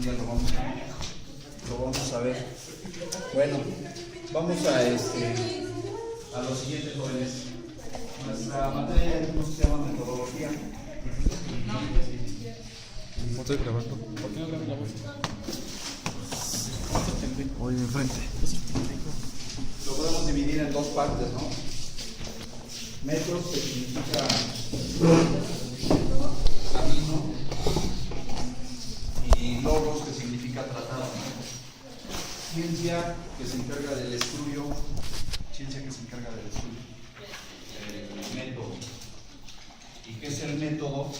día lo vamos a ver. Bueno, vamos a los siguientes jóvenes. Nuestra materia se llama metodología. No estoy grabando. ¿Por qué no grabas la voz? Oye, enfrente. Lo podemos dividir en dos partes, ¿no? Metros, que significa camino, y logos, que significa tratado. Ciencia, que se encarga del estudio. Ciencia que se encarga del estudio. El método. ¿Y qué es el método?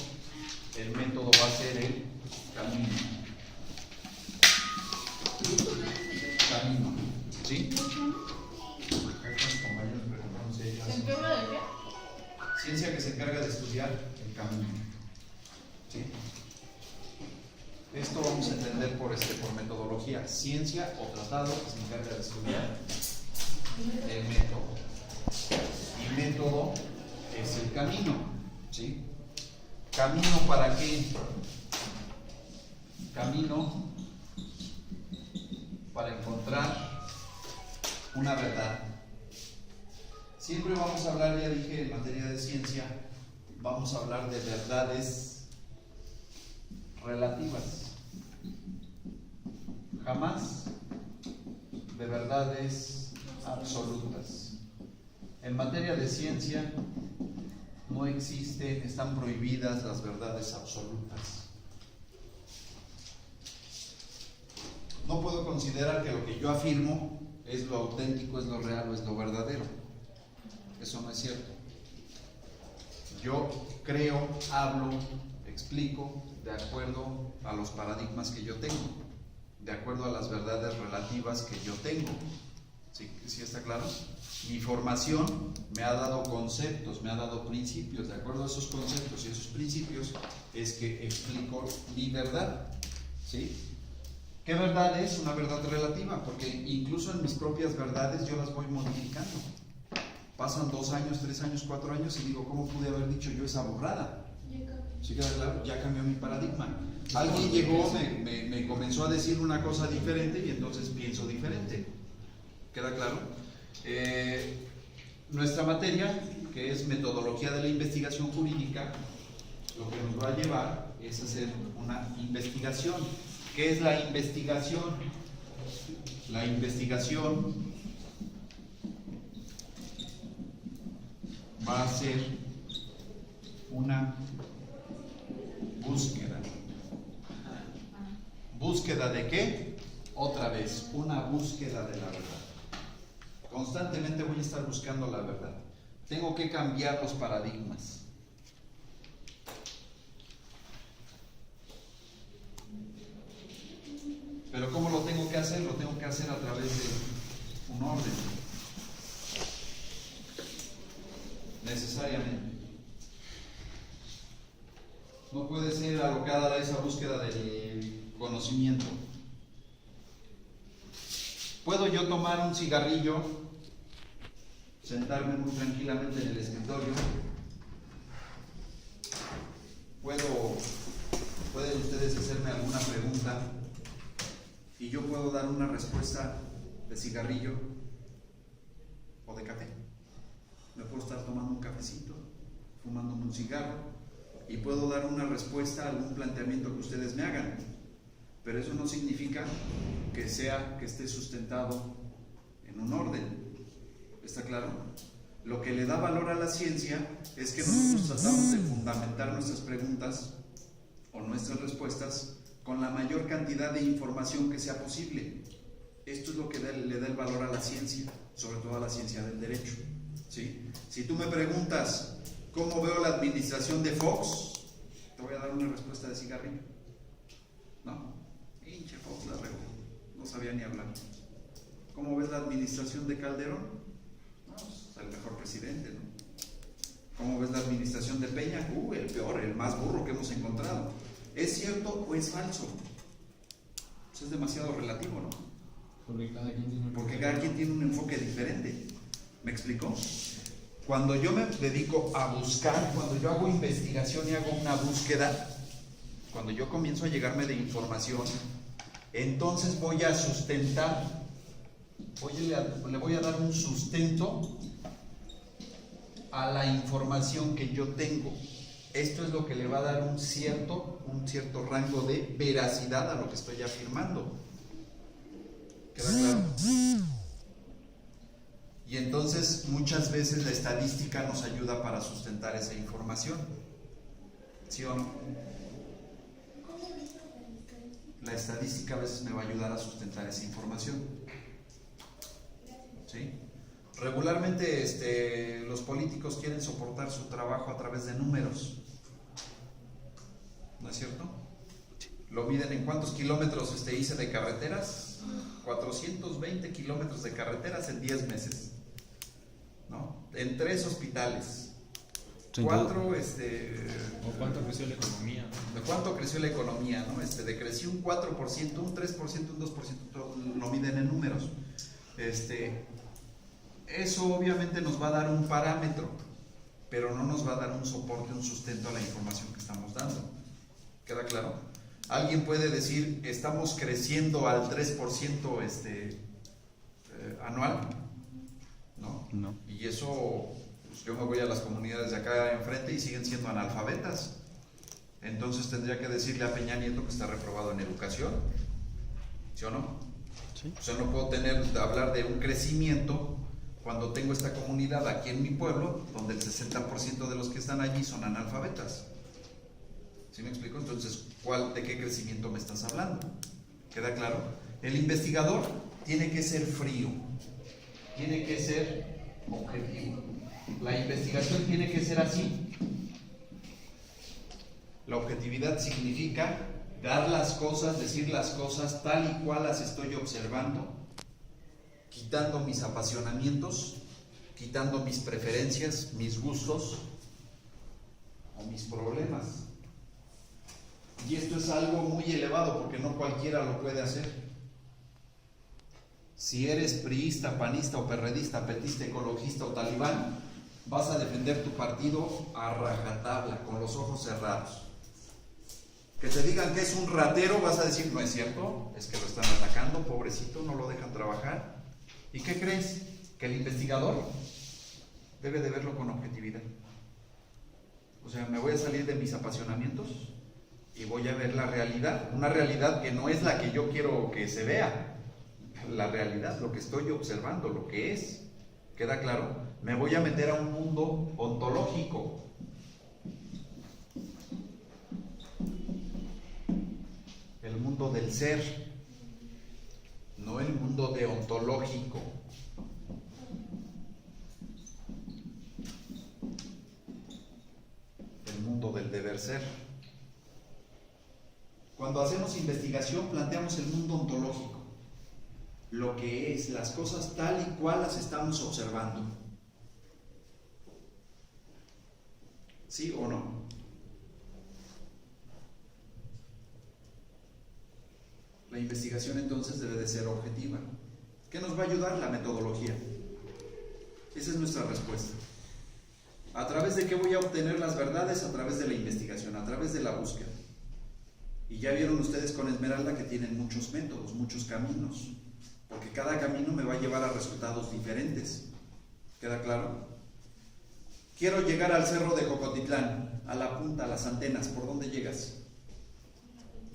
El método va a ser el camino. Camino. ¿Sí? ¿Se encarga de qué? Ciencia que se encarga de estudiar el camino. ¿Sí? Esto vamos a entender por metodología. Ciencia o tratado que se encarga de estudiar el método. Y método es el camino. ¿Sí? ¿Camino para qué? Camino para encontrar una verdad. Siempre vamos a hablar, ya dije, en materia de ciencia, vamos a hablar de verdades relativas. Jamás de verdades absolutas. En materia de ciencia no existen, están prohibidas las verdades absolutas. No puedo considerar que lo que yo afirmo es lo auténtico, es lo real o es lo verdadero. Eso no es cierto. Yo creo, hablo, explico de acuerdo a los paradigmas que yo tengo, de acuerdo a las verdades relativas que yo tengo. ¿Sí está claro? Mi formación me ha dado conceptos, me ha dado principios. De acuerdo a esos conceptos y esos principios es que explico mi verdad. ¿Sí? ¿Qué verdad es? Una verdad relativa, porque incluso en mis propias verdades yo las voy modificando. Pasan 2 años, 3 años, 4 años y digo, ¿cómo pude haber dicho yo esa borrada? ¿Sí queda claro? Ya cambió mi paradigma. Alguien llegó, me comenzó a decir una cosa diferente y entonces pienso diferente. ¿Queda claro? Nuestra materia, que es metodología de la investigación jurídica, lo que nos va a llevar es hacer una investigación. ¿Qué es la investigación? La investigación va a ser una búsqueda. ¿Búsqueda de qué? Otra vez, una búsqueda de la verdad. Constantemente voy a estar buscando la verdad. Tengo que cambiar los paradigmas. Pero ¿cómo lo tengo que hacer? Lo tengo que hacer a través de un orden. Necesariamente. No puede ser alocada esa búsqueda del conocimiento. ¿Puedo yo tomar un cigarrillo, sentarme muy tranquilamente en el escritorio? ¿Pueden ustedes hacerme alguna pregunta y yo puedo dar una respuesta de cigarrillo o de café? Me puedo estar tomando un cafecito, fumándome un cigarro y puedo dar una respuesta a algún planteamiento que ustedes me hagan, pero eso no significa que esté sustentado en un orden. ¿Está claro? Lo que le da valor a la ciencia es que nosotros tratamos de fundamentar nuestras preguntas o nuestras respuestas con la mayor cantidad de información que sea posible. Esto es lo que le da el valor a la ciencia, sobre todo a la ciencia del derecho. ¿Sí? Si tú me preguntas ¿cómo veo la administración de Fox? Te voy a dar una respuesta de cigarrillo. No, hinche Fox la regó, no sabía ni hablar. ¿Cómo ves la administración de Calderón? No, es el mejor presidente, ¿no? ¿Cómo ves la administración de Peña? El peor, el más burro que hemos encontrado. ¿Es cierto o es falso? Pues es demasiado relativo, ¿no? Porque cada quien tiene un enfoque diferente. ¿Me explicó? Cuando yo me dedico a buscar, cuando yo hago investigación y hago una búsqueda, cuando yo comienzo a llegarme de información, Entonces voy a sustentar, le voy a dar un sustento a la información que yo tengo. Esto es lo que le va a dar un cierto rango de veracidad a lo que estoy afirmando. ¿Queda claro? Y entonces muchas veces la estadística nos ayuda para sustentar esa información. ¿Sí o no? La estadística a veces me va a ayudar a sustentar esa información. ¿Sí? Regularmente los políticos quieren soportar su trabajo a través de números. ¿No es cierto? Lo miden en cuántos kilómetros hice de carreteras. 420 kilómetros de carreteras en 10 meses. ¿No? En 3 hospitales. 4, ¿O cuánto creció la economía? ¿De cuánto creció la economía? ¿No? Decreció un 4%, un 3%, un 2%, lo miden en números. Eso obviamente nos va a dar un parámetro, pero no nos va a dar un soporte, un sustento a la información que estamos dando. ¿Queda claro? Alguien puede decir, estamos creciendo al 3% anual, ¿no? No. Y eso, pues yo me voy a las comunidades de acá enfrente y siguen siendo analfabetas. Entonces tendría que decirle a Peña Nieto que está reprobado en educación, ¿sí o no? Sí. O sea, no puedo hablar de un crecimiento cuando tengo esta comunidad aquí en mi pueblo, donde el 60% de los que están allí son analfabetas. ¿Sí me explico? Entonces, ¿de qué crecimiento me estás hablando? ¿Queda claro? El investigador tiene que ser frío, tiene que ser objetivo. La investigación tiene que ser así. La objetividad significa dar las cosas, decir las cosas tal y cual las estoy observando, quitando mis apasionamientos, quitando mis preferencias, mis gustos o mis problemas. Y esto es algo muy elevado porque no cualquiera lo puede hacer. Si eres priista, panista o perredista, petista, ecologista o talibán, vas a defender tu partido a rajatabla, con los ojos cerrados. Que te digan que es un ratero, vas a decir, no es cierto, es que lo están atacando, pobrecito, no lo dejan trabajar. ¿Y qué crees? Que el investigador debe de verlo con objetividad. O sea, me voy a salir de mis apasionamientos y voy a ver la realidad, una realidad que no es la que yo quiero que se vea, la realidad, lo que estoy observando, lo que es. ¿Queda claro? Me voy a meter a un mundo ontológico. El mundo del ser, no el mundo deontológico. El mundo del deber ser. Cuando hacemos investigación planteamos el mundo ontológico, lo que es, las cosas tal y cual las estamos observando. ¿Sí o no? La investigación entonces debe de ser objetiva. ¿Qué nos va a ayudar? La metodología. Esa es nuestra respuesta. ¿A través de qué voy a obtener las verdades? A través de la investigación, a través de la búsqueda. Y ya vieron ustedes con Esmeralda que tienen muchos métodos, muchos caminos, porque cada camino me va a llevar a resultados diferentes. ¿Queda claro? Quiero llegar al cerro de Jocotitlán, a la punta, a las antenas. ¿Por dónde llegas?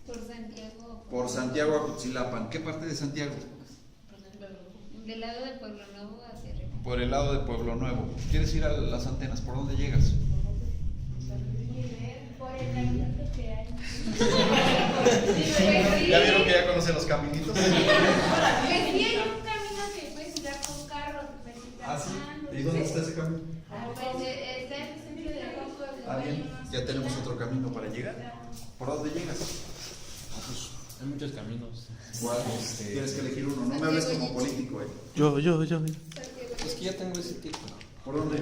Por Santiago. Por Santiago a Cuitzilapan. ¿Qué parte de Santiago? Del lado del Pueblo Nuevo hacia arriba. Por el lado de Pueblo Nuevo. ¿Quieres ir a las antenas? ¿Por dónde llegas? Por el camino que hay. ¿Ya vieron que ya conocen los caminitos? Pues sí, hay un camino que puedes ir con carros, puedes ir ¿Ah, sí? caminando. ¿Y dónde está ese camino? Pues está en el centro de Rosco. Ah, bien. Ya tenemos otro camino para llegar. ¿Por dónde llegas? Hay muchos caminos. ¿Cuál? Tienes que elegir uno. No me hables como político, Yo. Es que ya tengo ese título. ¿Por dónde?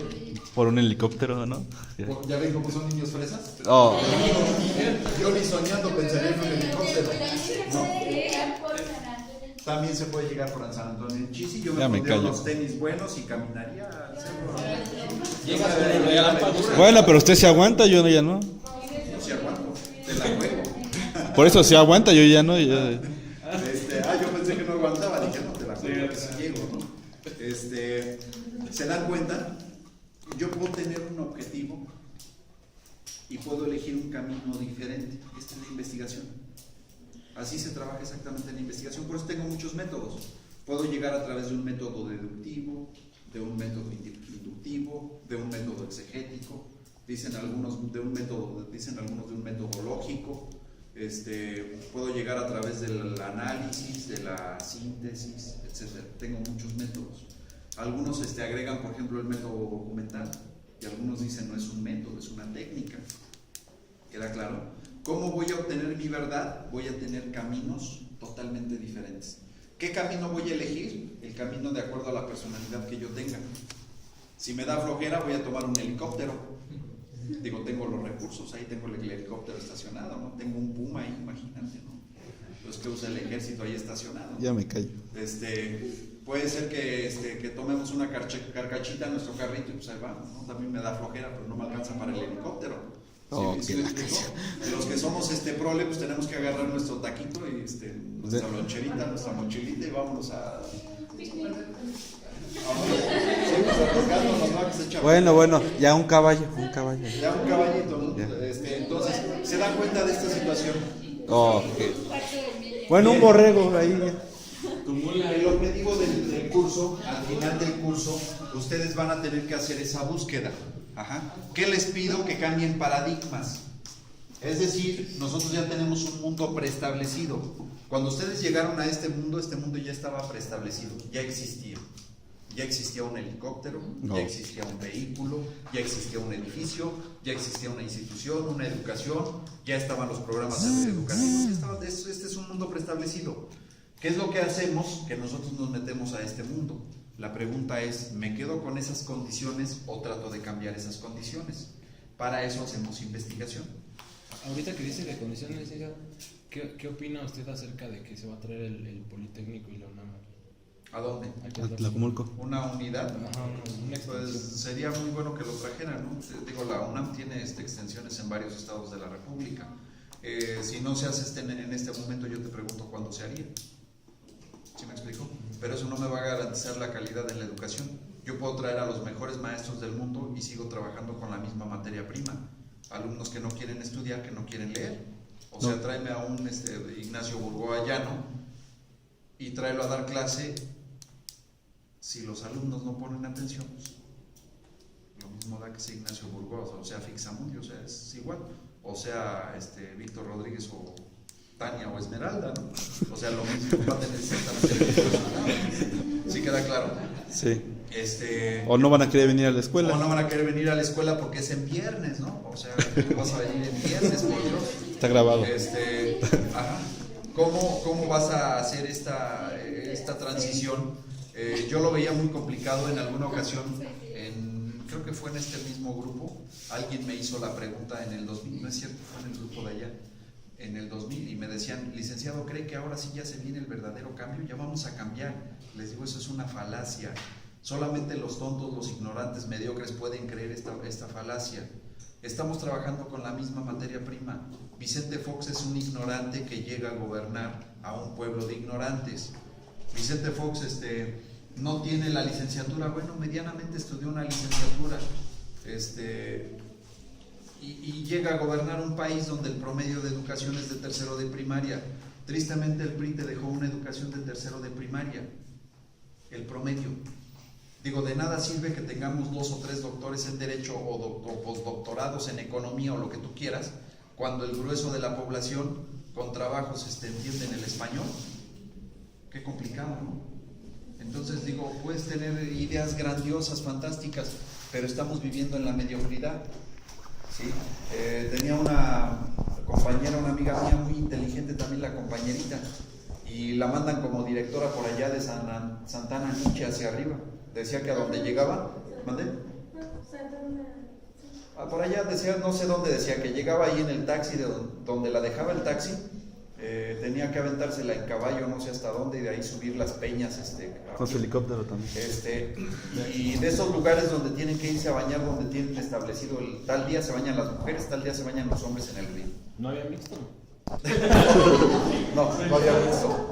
Por un helicóptero, ¿no? ¿Ya ven cómo son niños fresas? Oh, Yo ni soñando pensaría en un helicóptero. No. Por San Antonio. También se puede llegar por San Antonio en Chisi. Yo Ya me pondría callo. unos tenis buenos y caminaría al cerro. Llegas con el relámpago. bueno, pero usted se aguanta, yo ya no. No se aguanto. Te la juego. Por eso se aguanta, yo ya no. dan cuenta? Yo puedo tener un objetivo y puedo elegir un camino diferente. Esta es la investigación. Así se trabaja exactamente en la investigación. Por eso tengo muchos métodos. Puedo llegar a través de un método deductivo, de un método inductivo, de un método exegético. Dicen algunos de un método lógico. Puedo llegar a través del análisis, de la síntesis, etcétera. Tengo muchos métodos. Algunos agregan, por ejemplo, el método documental, y algunos dicen no es un método, es una técnica. ¿Queda claro? ¿Cómo voy a obtener mi verdad? Voy a tener caminos totalmente diferentes. ¿Qué camino voy a elegir? El camino de acuerdo a la personalidad que yo tenga. Si me da flojera, voy a tomar un helicóptero. Digo, tengo los recursos, ahí tengo el helicóptero estacionado, ¿no? Tengo un Puma ahí, imagínate, ¿no? Los que usa el ejército ahí estacionado, ¿no? Ya me callo. Puede ser que tomemos una carcachita en nuestro carrito y pues ahí vamos, ¿no? También me da flojera, pero no me alcanza para el helicóptero. ¿Sí me explico? Los que somos prole, pues tenemos que agarrar nuestro taquito y nuestra loncherita, nuestra mochilita y vámonos a... Bueno, ya un caballo. Ya un caballito, ¿no? Entonces, ¿se dan cuenta de esta situación? Bueno, un borrego ahí ya. El objetivo del curso, al final del curso, ustedes van a tener que hacer esa búsqueda. Ajá. ¿Qué les pido? Que cambien paradigmas. Es decir, nosotros ya tenemos un mundo preestablecido. Cuando ustedes llegaron a este mundo ya estaba preestablecido, ya existía. Ya existía un helicóptero, ya existía un vehículo, ya existía un edificio, ya existía una institución, una educación, ya estaban los programas educativos. Este es un mundo preestablecido. ¿Qué es lo que hacemos? Que nosotros nos metemos a este mundo. La pregunta es, ¿me quedo con esas condiciones o trato de cambiar esas condiciones? Para eso hacemos investigación. Ahorita que dice de condiciones, ¿qué opina usted acerca de que se va a traer el Politécnico y la UNAM? ¿A dónde? A Tlajumulco. ¿Una unidad? Ajá, una extensión. Pues sería muy bueno que lo trajeran, ¿no? Digo, la UNAM tiene extensiones en varios estados de la República. Si no se hace en este momento, yo te pregunto cuándo se haría. ¿Sí me explico? Pero eso no me va a garantizar la calidad en la educación. Yo puedo traer a los mejores maestros del mundo y sigo trabajando con la misma materia prima. Alumnos que no quieren estudiar, que no quieren leer. O sea, tráeme a un Ignacio Burgoa Llano y tráelo a dar clase. Si los alumnos no ponen atención, pues, lo mismo da que sea Ignacio Burgos, o sea Fixamundi, o sea, es igual, o sea Víctor Rodríguez o Tania o Esmeralda, ¿no? O sea, lo mismo va a tener exactamente. ¿Sí queda claro? Sí. O no van a querer venir a la escuela. O no van a querer venir a la escuela porque es en viernes, ¿no? O sea, tú vas a venir en viernes, por Dios. Está grabado. Ajá. ¿Cómo vas a hacer esta transición? Yo lo veía muy complicado en alguna ocasión, creo que fue en este mismo grupo, alguien me hizo la pregunta en el 2000, no es cierto, fue en el grupo de allá, en el 2000, y me decían, licenciado, ¿cree que ahora sí ya se viene el verdadero cambio? Ya vamos a cambiar. Les digo, eso es una falacia. Solamente los tontos, los ignorantes, mediocres pueden creer esta falacia. Estamos trabajando con la misma materia prima. Vicente Fox es un ignorante que llega a gobernar a un pueblo de ignorantes. Vicente Fox no tiene la licenciatura, bueno, medianamente estudió una licenciatura, y llega a gobernar un país donde el promedio de educación es de tercero de primaria. Tristemente el PRI te dejó una educación de tercero de primaria, el promedio. Digo, de nada sirve que tengamos 2 o 3 doctores en derecho o postdoctorados en economía o lo que tú quieras, cuando el grueso de la población con trabajos entienden el español. Qué complicado, ¿no? Entonces digo, puedes tener ideas grandiosas, fantásticas, pero estamos viviendo en la mediocridad, ¿sí? Tenía una compañera, una amiga mía muy inteligente también, la compañerita, y la mandan como directora por allá de Santana Nietzsche hacia arriba. Decía que a donde llegaba, ¿mandé? Por allá decía, no sé dónde decía, que llegaba ahí en el taxi, de donde la dejaba el taxi, tenía que aventársela en caballo, no sé hasta dónde, y de ahí subir las peñas. Con su helicóptero también. Y de esos lugares donde tienen que irse a bañar, donde tienen establecido tal día se bañan las mujeres, tal día se bañan los hombres en el río. ¿No había mixto? No había mixto.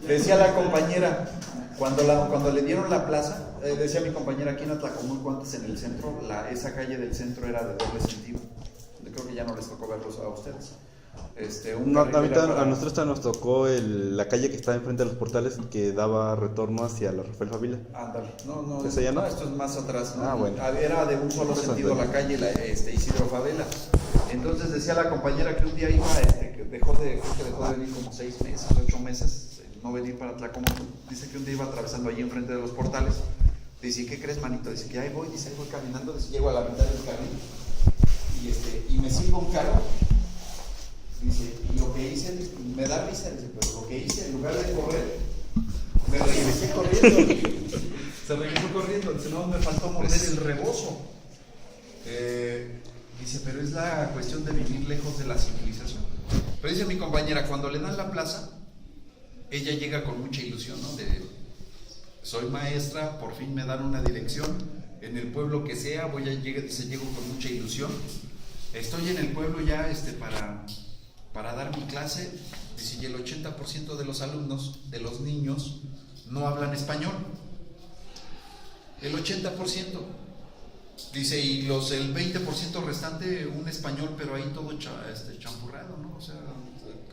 Decía la compañera, Cuando le dieron la plaza, decía mi compañera aquí en Atlacomulco, antes en el centro, esa calle del centro era de doble sentido. Creo que ya no les tocó verlos a ustedes. A nosotros nos tocó la calle que estaba enfrente de los portales que daba retorno hacia la Rafael Favila. Ándale, no, ¿Ese ya no? esto es más atrás, ¿no? Bueno. Era de un solo sentido la calle, Isidro Favela. Entonces decía la compañera que un día iba, que dejó de venir como 6 meses, 8 meses, no venir para Atlacomulco. Dice que un día iba atravesando allí enfrente de los portales. Dice, ¿qué crees, manito? Dice que ahí voy caminando, dice, llego a la mitad del carril y me sigo un carro. Dice, y lo que hice, me da risa, dice, pero lo que hice, en lugar de correr, me regresé corriendo. Se regresó corriendo, dice, no, me faltó morder el rebozo. Dice, pero es la cuestión de vivir lejos de la civilización. Pero dice mi compañera, cuando le dan la plaza, ella llega con mucha ilusión, ¿no? Soy maestra, por fin me dan una dirección, en el pueblo que sea, llego con mucha ilusión. Estoy en el pueblo ya para dar mi clase, dice, y el 80% de los alumnos, de los niños, no hablan español. El 80%. Dice, y el 20% restante, un español, pero ahí todo champurrado, ¿no? O sea,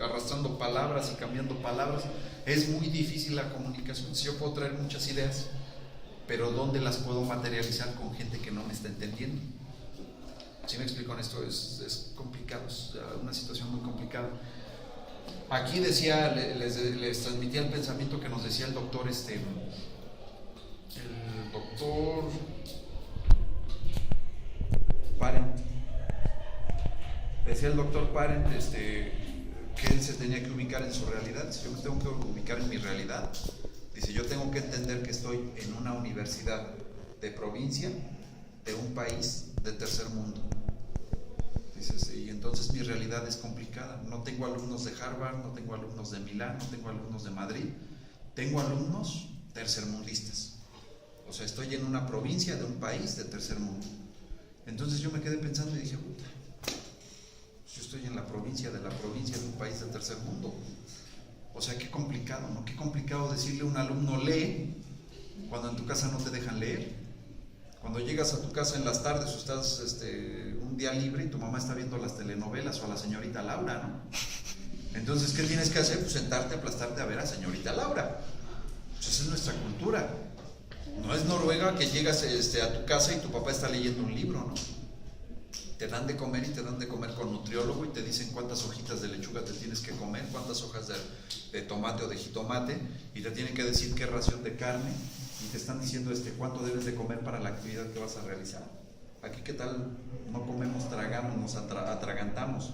arrastrando palabras y cambiando palabras. Es muy difícil la comunicación. Yo puedo traer muchas ideas, pero ¿dónde las puedo materializar con gente que no me está entendiendo? ¿Sí me explico en esto? Es complicado, es una situación muy complicada. Aquí decía, les transmitía el pensamiento que nos decía el doctor, el doctor Parent. Decía el doctor Parent, que él se tenía que ubicar en su realidad. Dice, yo me tengo que ubicar en mi realidad. Dice, yo tengo que entender que estoy en una universidad de provincia, de un país de tercer mundo. Dices, y entonces mi realidad es complicada. No tengo alumnos de Harvard, no tengo alumnos de Milán, no tengo alumnos de Madrid. Tengo alumnos tercermundistas. O sea, estoy en una provincia de un país de tercer mundo. Entonces yo me quedé pensando y dije, puta, yo estoy en la provincia de un país de tercer mundo. O sea, qué complicado, ¿no? Qué complicado decirle a un alumno lee cuando en tu casa no te dejan leer. Cuando llegas a tu casa en las tardes o estás un día libre y tu mamá está viendo las telenovelas o a la señorita Laura, ¿no? Entonces, ¿qué tienes que hacer? Pues sentarte, aplastarte a ver a señorita Laura. Pues esa es nuestra cultura. No es Noruega que llegas a tu casa y tu papá está leyendo un libro, ¿no? Te dan de comer y te dan de comer con nutriólogo y te dicen cuántas hojitas de lechuga te tienes que comer, cuántas hojas de tomate o de jitomate, y te tienen que decir qué ración de carne, y te están diciendo cuánto debes de comer para la actividad que vas a realizar. Aquí, ¿qué tal? No comemos, tragamos, nos atragantamos.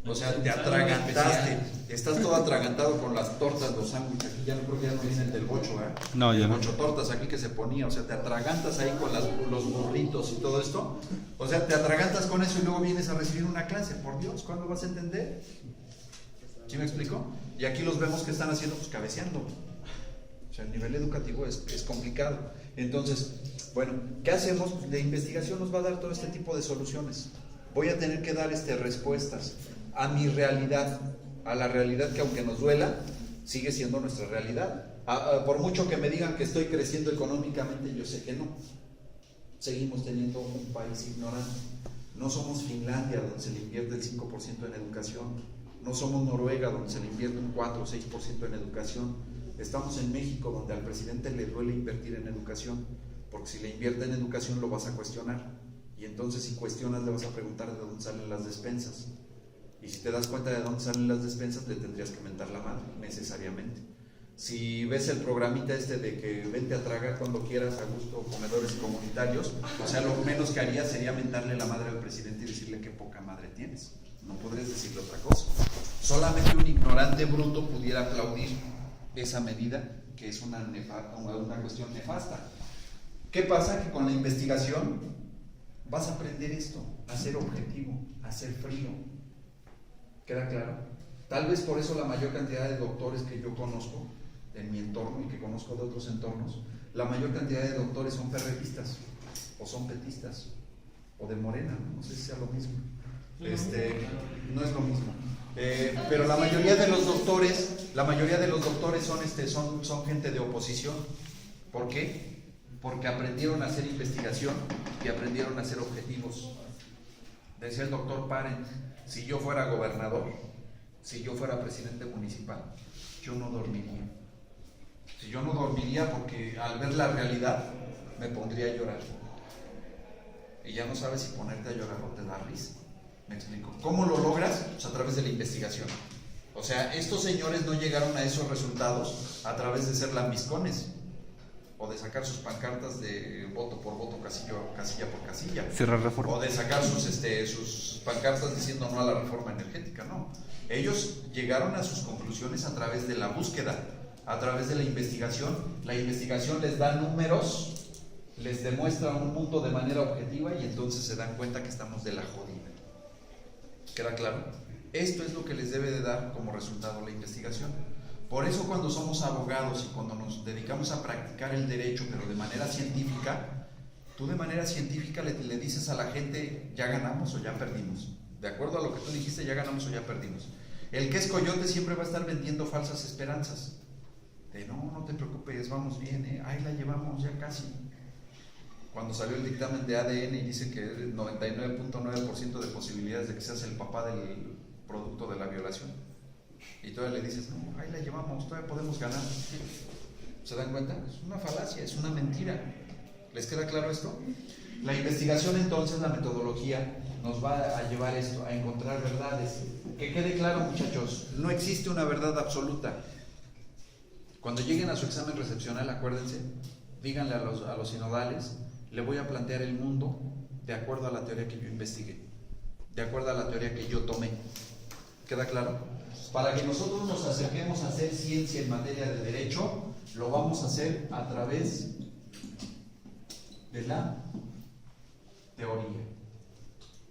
O sea, te atragantaste, estás todo atragantado con las tortas, los sándwiches. Aquí ya no creo que ya no vienen del bocho, ¿eh? No, ya no. Bocho tortas aquí que se ponía, o sea, te atragantas ahí con los burritos y todo esto. O sea, te atragantas con eso y luego vienes a recibir una clase. Por Dios, ¿cuándo vas a entender? ¿Sí me explico? Y aquí los vemos que están haciendo, pues cabeceando. O sea, el nivel educativo es complicado. Entonces, bueno, ¿qué hacemos? La investigación nos va a dar todo este tipo de soluciones. Voy a tener que dar respuestas a mi realidad, a la realidad que, aunque nos duela, sigue siendo nuestra realidad. Por mucho que me digan que estoy creciendo económicamente, yo sé que no. Seguimos teniendo un país ignorante. No somos Finlandia, donde se le invierte el 5% en educación. No somos Noruega, donde se le invierte un 4 o 6% en educación. Estamos en México, donde al presidente le duele invertir en educación, porque si le invierte en educación lo vas a cuestionar. Y entonces, si cuestionas, le vas a preguntar de dónde salen las despensas. Y si te das cuenta de dónde salen las despensas, le tendrías que mentar la madre, necesariamente. Si ves el programita de que vente a tragar cuando quieras a gusto, comedores comunitarios, o sea, lo menos que haría sería mentarle la madre al presidente y decirle qué poca madre tienes. No podrías decirle otra cosa. Solamente un ignorante bruto pudiera aplaudir esa medida, que es una cuestión nefasta. ¿Qué pasa? Que con la investigación vas a aprender esto, a ser objetivo, a ser frío. ¿Queda claro? Tal vez por eso la mayor cantidad de doctores que yo conozco en mi entorno y que conozco de otros entornos, la mayor cantidad de doctores son perretistas, o son petistas, o de Morena, no sé si sea lo mismo. No es lo mismo. Pero la mayoría de los doctores son gente de oposición. ¿Por qué? Porque aprendieron a hacer investigación y aprendieron a ser objetivos. Decía el doctor Parent, si yo fuera gobernador, si yo fuera presidente municipal, yo no dormiría. Si yo no dormiría porque al ver la realidad me pondría a llorar. Y ya no sabes si ponerte a llorar o te da risa. ¿Me explico? ¿Cómo lo logras? Pues a través de la investigación. O sea, estos señores no llegaron a esos resultados a través de ser lambiscones o de sacar sus pancartas de voto por voto, casilla por casilla, Cerrar reforma. o de sacar sus pancartas diciendo no a la reforma energética. No, ellos llegaron a sus conclusiones a través de la búsqueda, a través de la investigación. La investigación les da números, les demuestra un mundo de manera objetiva y entonces se dan cuenta que estamos de la jodida. ¿Queda claro? Esto es lo que les debe de dar como resultado la investigación. Por eso cuando somos abogados y cuando nos dedicamos a practicar el derecho, pero de manera científica, tú de manera científica le dices a la gente, ya ganamos o ya perdimos. De acuerdo a lo que tú dijiste, ya ganamos o ya perdimos. El que es coyote siempre va a estar vendiendo falsas esperanzas. De no te preocupes, vamos bien, ahí la llevamos ya casi. Cuando salió el dictamen de ADN y dice que el 99.9% de posibilidades de que seas el papá del producto de la violación, y todavía le dices, no, ahí la llevamos, todavía podemos ganar. ¿Se dan cuenta? Es una falacia, es una mentira. ¿Les queda claro esto? La investigación entonces, la metodología, nos va a llevar esto, a encontrar verdades. Que quede claro, muchachos, no existe una verdad absoluta. Cuando lleguen a su examen recepcional, acuérdense, díganle a los sinodales, le voy a plantear el mundo de acuerdo a la teoría que yo investigué, de acuerdo a la teoría que yo tomé. ¿Queda claro? Para que nosotros nos acerquemos a hacer ciencia en materia de derecho, lo vamos a hacer a través de la teoría.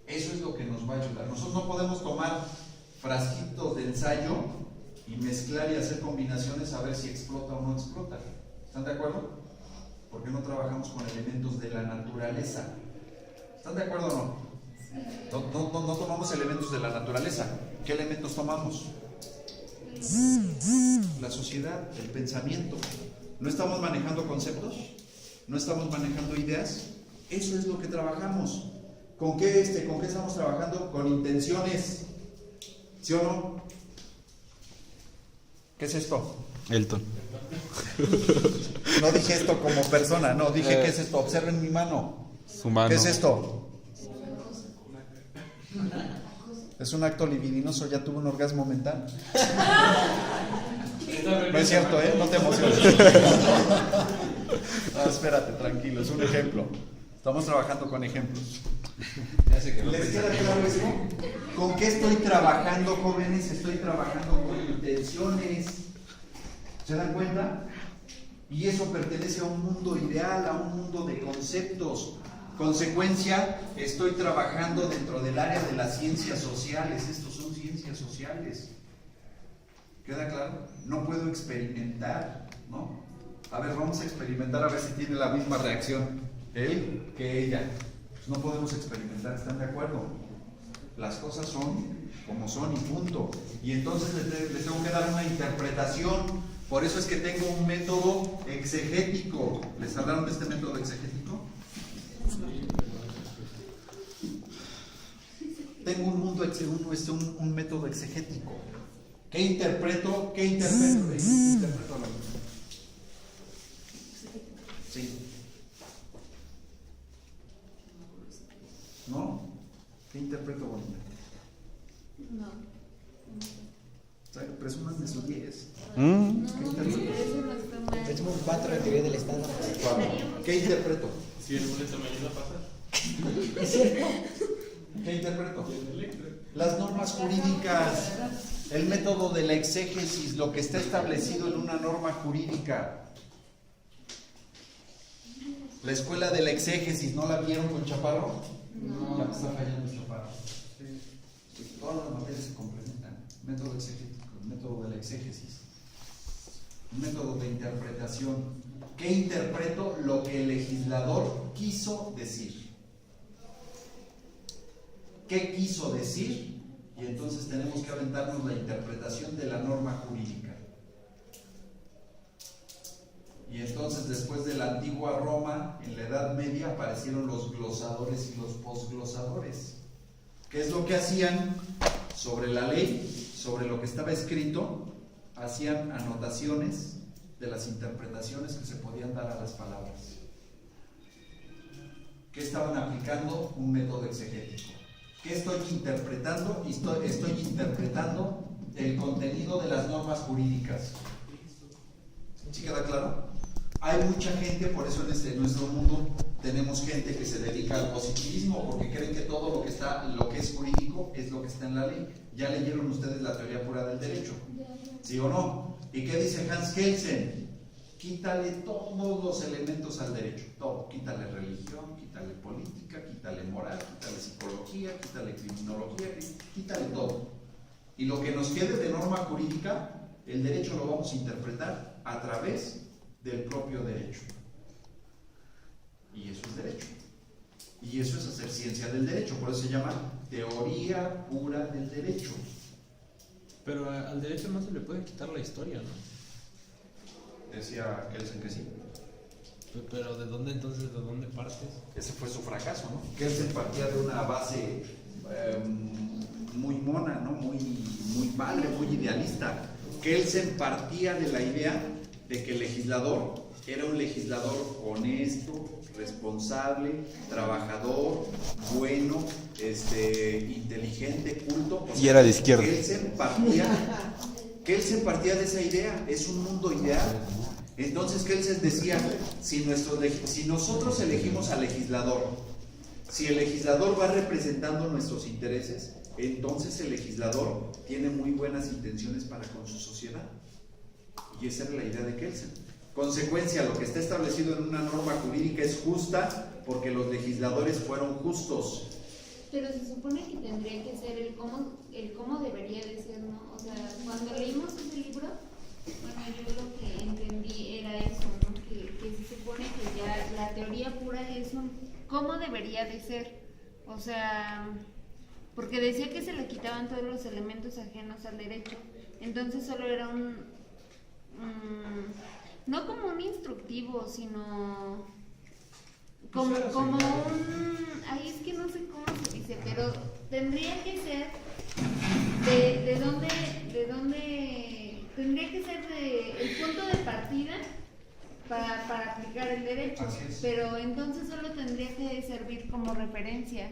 Eso es lo que nos va a ayudar. Nosotros no podemos tomar frasquitos de ensayo y mezclar y hacer combinaciones a ver si explota o no explota. ¿Están de acuerdo? Porque no trabajamos con elementos de la naturaleza. ¿Están de acuerdo o no? No tomamos elementos de la naturaleza. ¿Qué elementos tomamos? La sociedad, el pensamiento. ¿No estamos manejando conceptos? ¿No estamos manejando ideas? Eso es lo que trabajamos. ¿Con qué estamos trabajando? Con intenciones. ¿Sí o no? ¿Qué es esto? Elton. No dije esto como persona, no, dije ¿qué es esto? Observen mi mano. Su mano. ¿Qué es esto? ¿Es un acto libidinoso? ¿Ya tuvo un orgasmo mental? No es cierto, ¿eh? No te emociones. No, espérate, tranquilo, es un ejemplo. Estamos trabajando con ejemplos. ¿Les queda claro esto? ¿Con qué estoy trabajando, jóvenes? Estoy trabajando con intenciones. ¿Se dan cuenta? Y eso pertenece a un mundo ideal, a un mundo de conceptos. Consecuencia, estoy trabajando dentro del área de las ciencias sociales. Estos son ciencias sociales. ¿Queda claro? No puedo experimentar, ¿no? A ver, vamos a experimentar a ver si tiene la misma reacción él que ella. Pues no podemos experimentar, ¿están de acuerdo? Las cosas son como son y punto. Y entonces le tengo que dar una interpretación. Por eso es que tengo un método exegético. ¿Les hablaron de este método exegético? Tengo un método exegético. ¿Qué interpreto? Interpreto la cosa. Sí. ¿No? ¿Qué interpreto, bonita? No. O sea, presuman de sus 10. ¿Mm? ¿Qué interpreto? Eso no está mal. Es muy cuatro de teoría del Estado. ¿Qué interpreto? Si el boleto me ayuda a pasar. ¿Es cierto? ¿Qué interpreto? Las normas jurídicas, el método de la exégesis, lo que está establecido en una norma jurídica. La escuela de la exégesis, ¿no la vieron con Chaparro? No. Ya me está fallando Chaparro. Todas las materias se complementan. Método exegético, método de la exégesis, método de interpretación. ¿Qué interpreto? Lo que el legislador quiso decir. ¿Qué quiso decir? Y entonces tenemos que aventarnos la interpretación de la norma jurídica. Y entonces después de la antigua Roma, en la Edad Media, aparecieron los glosadores y los posglosadores. ¿Qué es lo que hacían? Sobre la ley, sobre lo que estaba escrito, hacían anotaciones de las interpretaciones que se podían dar a las palabras. ¿Qué estaban aplicando? Un método exegético. ¿Qué estoy interpretando? Estoy interpretando el contenido de las normas jurídicas. ¿Sí queda claro? Hay mucha gente, por eso en nuestro mundo tenemos gente que se dedica al positivismo, porque creen que todo lo que es jurídico es lo que está en la ley. ¿Ya leyeron ustedes la teoría pura del derecho? ¿Sí o no? ¿Y qué dice Hans Kelsen? Quítale todos los elementos al derecho, todo. Quítale religión, quítale política, quítale moral, quítale psicología, quítale criminología, quítale todo. Y lo que nos quede de norma jurídica, el derecho lo vamos a interpretar a través del propio derecho. Y eso es derecho. Y eso es hacer ciencia del derecho, por eso se llama teoría pura del derecho. Pero al derecho no se le puede quitar la historia, ¿no? Decía Kelsen que sí. Pero ¿de dónde entonces, de dónde partes? Ese fue su fracaso, ¿no? Kelsen partía de una base muy mona, ¿no? Muy padre, muy idealista. Kelsen partía de la idea de que el legislador era un legislador honesto, responsable, trabajador, bueno, inteligente, culto. Y era de izquierda. Kelsen partía de esa idea, es un mundo ideal. Entonces Kelsen decía, si nosotros elegimos al legislador, si el legislador va representando nuestros intereses, entonces el legislador tiene muy buenas intenciones para con su sociedad. Y esa era la idea de Kelsen. Consecuencia, lo que está establecido en una norma jurídica es justa porque los legisladores fueron justos. Pero se supone que tendría que ser el cómo debería de ser, ¿no? O sea, cuando leímos ese libro, bueno, yo lo que entendí era eso, ¿no? Que se supone que ya la teoría pura es un cómo debería de ser. O sea, porque decía que se le quitaban todos los elementos ajenos al derecho. Entonces solo era no como un instructivo, sino como ahí es que no sé cómo se dice, pero tendría que ser de dónde tendría que ser el punto de partida para aplicar el derecho, pero entonces solo tendría que servir como referencia.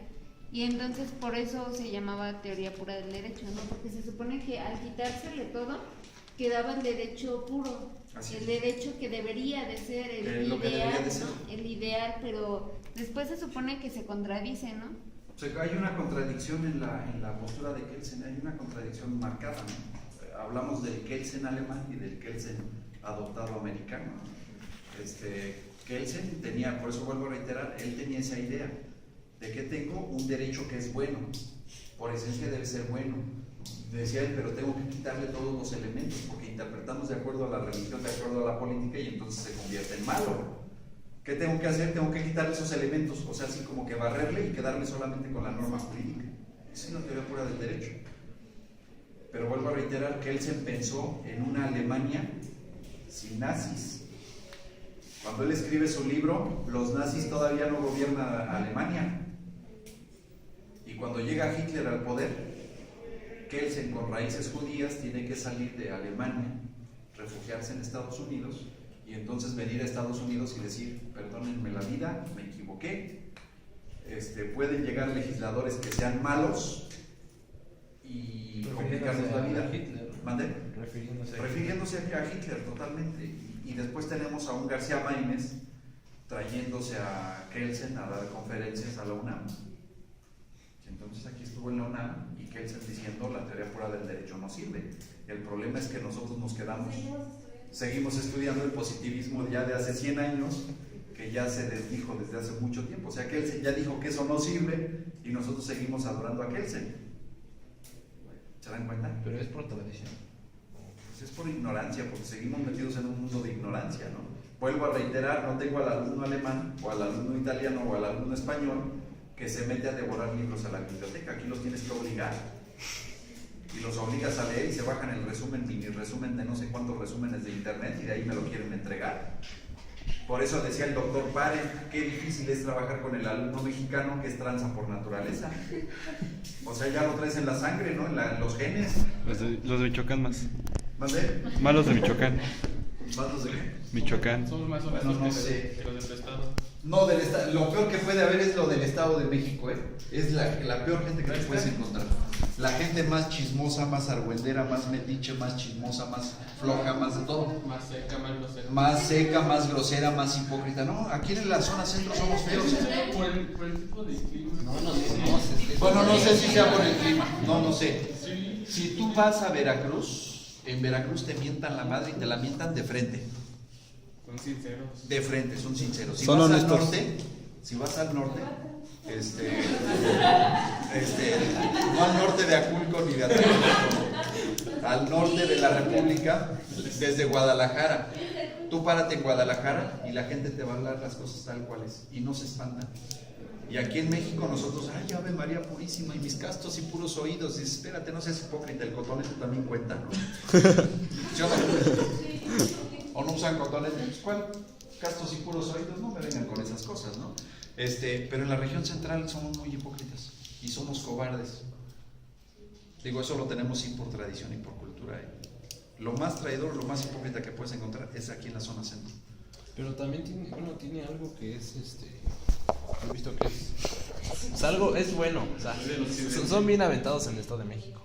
Y entonces por eso se llamaba teoría pura del derecho, ¿no? Porque se supone que al quitársele todo quedaba el derecho puro, el derecho que debería de ser el ideal, ¿no? El ideal, pero después se supone que se contradice, ¿no? O sea, hay una contradicción en la postura de Kelsen, hay una contradicción marcada, ¿no? Hablamos del Kelsen alemán y del Kelsen adoptado americano. Kelsen tenía, por eso vuelvo a reiterar, él tenía esa idea de que tengo un derecho que es bueno, por esencia debe ser bueno. Decía él, pero tengo que quitarle todos los elementos porque interpretamos de acuerdo a la religión, de acuerdo a la política y entonces se convierte en malo. ¿Qué tengo que hacer? Tengo que quitarle esos elementos, o sea, así como que barrerle y quedarme solamente con la norma jurídica. Esa es la teoría pura del derecho. Pero vuelvo a reiterar que él se pensó en una Alemania sin nazis. Cuando él escribe su libro, los nazis todavía no gobiernan Alemania. Y cuando llega Hitler al poder, Kelsen, con raíces judías, tiene que salir de Alemania, refugiarse en Estados Unidos y entonces venir a Estados Unidos y decir, perdónenme la vida, me equivoqué. Pueden llegar legisladores que sean malos y complicarnos la vida. Hitler, ¿no? ¿Mande? Refiriéndose a Hitler totalmente. Y después tenemos a un García Maínez trayéndose a Kelsen a dar conferencias a la UNAM. Entonces aquí estuvo en la UNAM y Kelsen diciendo la teoría pura del derecho no sirve. El problema es que nosotros nos quedamos, seguimos estudiando el positivismo ya de hace 100 años, que ya se desdijo desde hace mucho tiempo. O sea, Kelsen ya dijo que eso no sirve y nosotros seguimos adorando a Kelsen. ¿Se dan cuenta? Pero es por tradición. Pues es por ignorancia, porque seguimos metidos en un mundo de ignorancia, ¿no? Vuelvo a reiterar, no tengo al alumno alemán o al alumno italiano o al alumno español que se mete a devorar libros a la biblioteca. Aquí los tienes que obligar. y los obligas a leer y se bajan el resumen, mini resumen de no sé cuántos resúmenes de internet y de ahí me lo quieren entregar. Por eso decía el doctor Párez, qué difícil es trabajar con el alumno mexicano que es tranza por naturaleza. O sea, ya lo traes en la sangre, ¿no? En los genes. Los de Michoacán más. ¿Mande? Más los de Michoacán. ¿Más los de qué? Michoacán. Somos más Bueno, honestos no que sé. que los del estado. No, del estado. Lo peor que puede haber es lo del Estado de México, ¿eh? Es la peor gente que te puedes encontrar. La gente más chismosa, más argüendera, más metiche, más chismosa, más floja, más de todo. Más seca, más grosera. Más seca, más grosera, más hipócrita. No, aquí en la zona centro somos feos. Por el tipo de clima. No nos conoces. Bueno, no sé si sea por el clima. No sé. Sí. Si tú vas a Veracruz, en Veracruz te mientan la madre y te la mientan de frente. Son sinceros. De frente, son sinceros. Si Son vas honestos. al norte, si vas al norte, no al norte de Aculco ni de Atlántico, al norte de la República, desde Guadalajara. Tú párate en Guadalajara y la gente te va a hablar las cosas tal cuales y no se espantan. Y aquí en México nosotros, ay, Ave María Purísima y mis castos y puros oídos. Y dices, espérate, no seas hipócrita, el cotonete también cuenta, ¿no? ¿Sí o no? ¿O no usan cotonete? Pues, ¿cuál? Castos y puros oídos, no me vengan con esas cosas, ¿no? Pero en la región central somos muy hipócritas y somos cobardes. Digo, eso lo tenemos sí por tradición y por cultura. Lo más traidor, lo más hipócrita que puedes encontrar es aquí en la zona centro. Pero también tiene algo que es he visto que es algo, es bueno, o sea, son bien aventados en el Estado de México,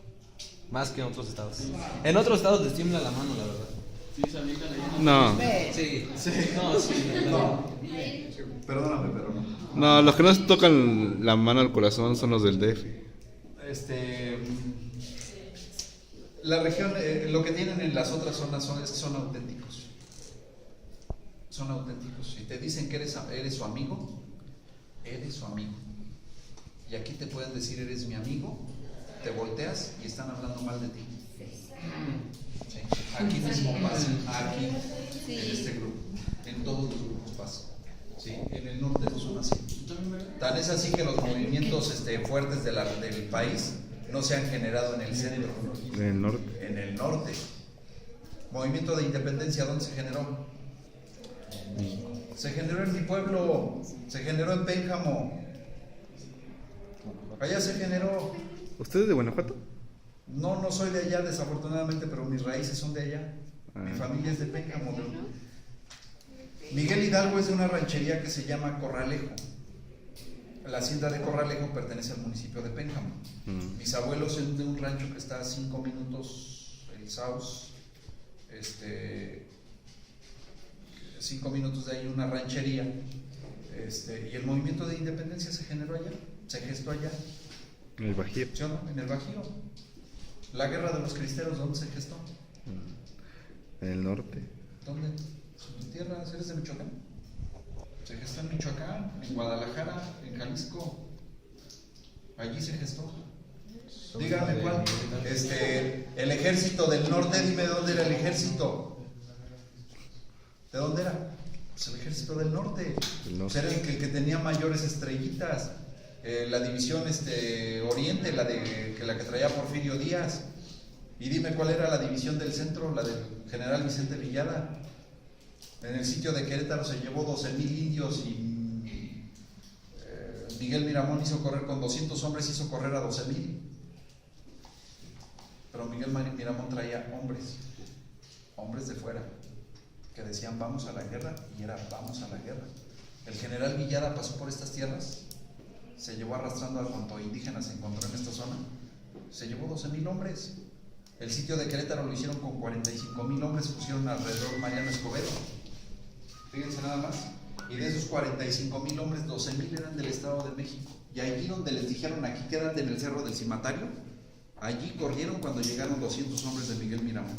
más que en otros estados. En otros estados les tiembla la mano, la verdad. Sí, se avientan ahí. No. Sí, no, sí, No, perdóname, pero no. No, los que no se tocan la mano al corazón son los del DF. La región, lo que tienen en las otras zonas es que son auténticos. Son auténticos. Si te dicen que eres su amigo, eres su amigo. Y aquí te pueden decir eres mi amigo, te volteas y están hablando mal de ti. Sí. Aquí mismo pasa, aquí, en este grupo, en todos los grupos pasa. Sí. En el norte no son así. Tan es así que los movimientos fuertes del país no se han generado en el centro, En el norte. en el norte. Movimiento de independencia, ¿dónde se generó? Se generó en mi pueblo, se generó en Pénjamo. Allá se generó. ¿Usted es de Guanajuato? No soy de allá desafortunadamente, pero mis raíces son de allá. Mi familia es de Pénjamo. Miguel Hidalgo es de una ranchería que se llama Corralejo. La hacienda de Corralejo pertenece al municipio de Pénjamo. Mis abuelos son de un rancho que está a 5 minutos, el Saus, 5 minutos de ahí, una ranchería. Y el movimiento de independencia se generó allá, se gestó allá. En el Bajío. ¿Sí o no? En el Bajío. La guerra de los cristeros, ¿dónde se gestó? En el norte. ¿Dónde? ¿En tu tierra? ¿Eres de Michoacán? Se gestó en Michoacán, en Guadalajara, en Jalisco. Allí se gestó. Dígame cuál. El ejército del norte, dime dónde era el ejército. ¿De dónde era? Pues el ejército del norte. Pues era el que tenía mayores estrellitas. La división Oriente, la que traía Porfirio Díaz. Y dime cuál era la división del centro, la del general Vicente Villada. En el sitio de Querétaro se llevó 12,000 indios y Miguel Miramón hizo correr con 200 hombres, hizo correr a 12,000. Pero Miguel Miramón traía hombres de fuera, que decían vamos a la guerra, y era vamos a la guerra. El general Villada pasó por estas tierras, se llevó arrastrando a cuanto indígenas se encontró en esta zona, se llevó 12,000 hombres. El sitio de Querétaro lo hicieron con 45,000 hombres, pusieron alrededor Mariano Escobedo. Fíjense nada más. Y de esos 45,000 hombres, 12,000 eran del Estado de México. Y allí donde les dijeron aquí quédate en el Cerro del Cimatario, allí corrieron cuando llegaron 200 hombres de Miguel Miramón.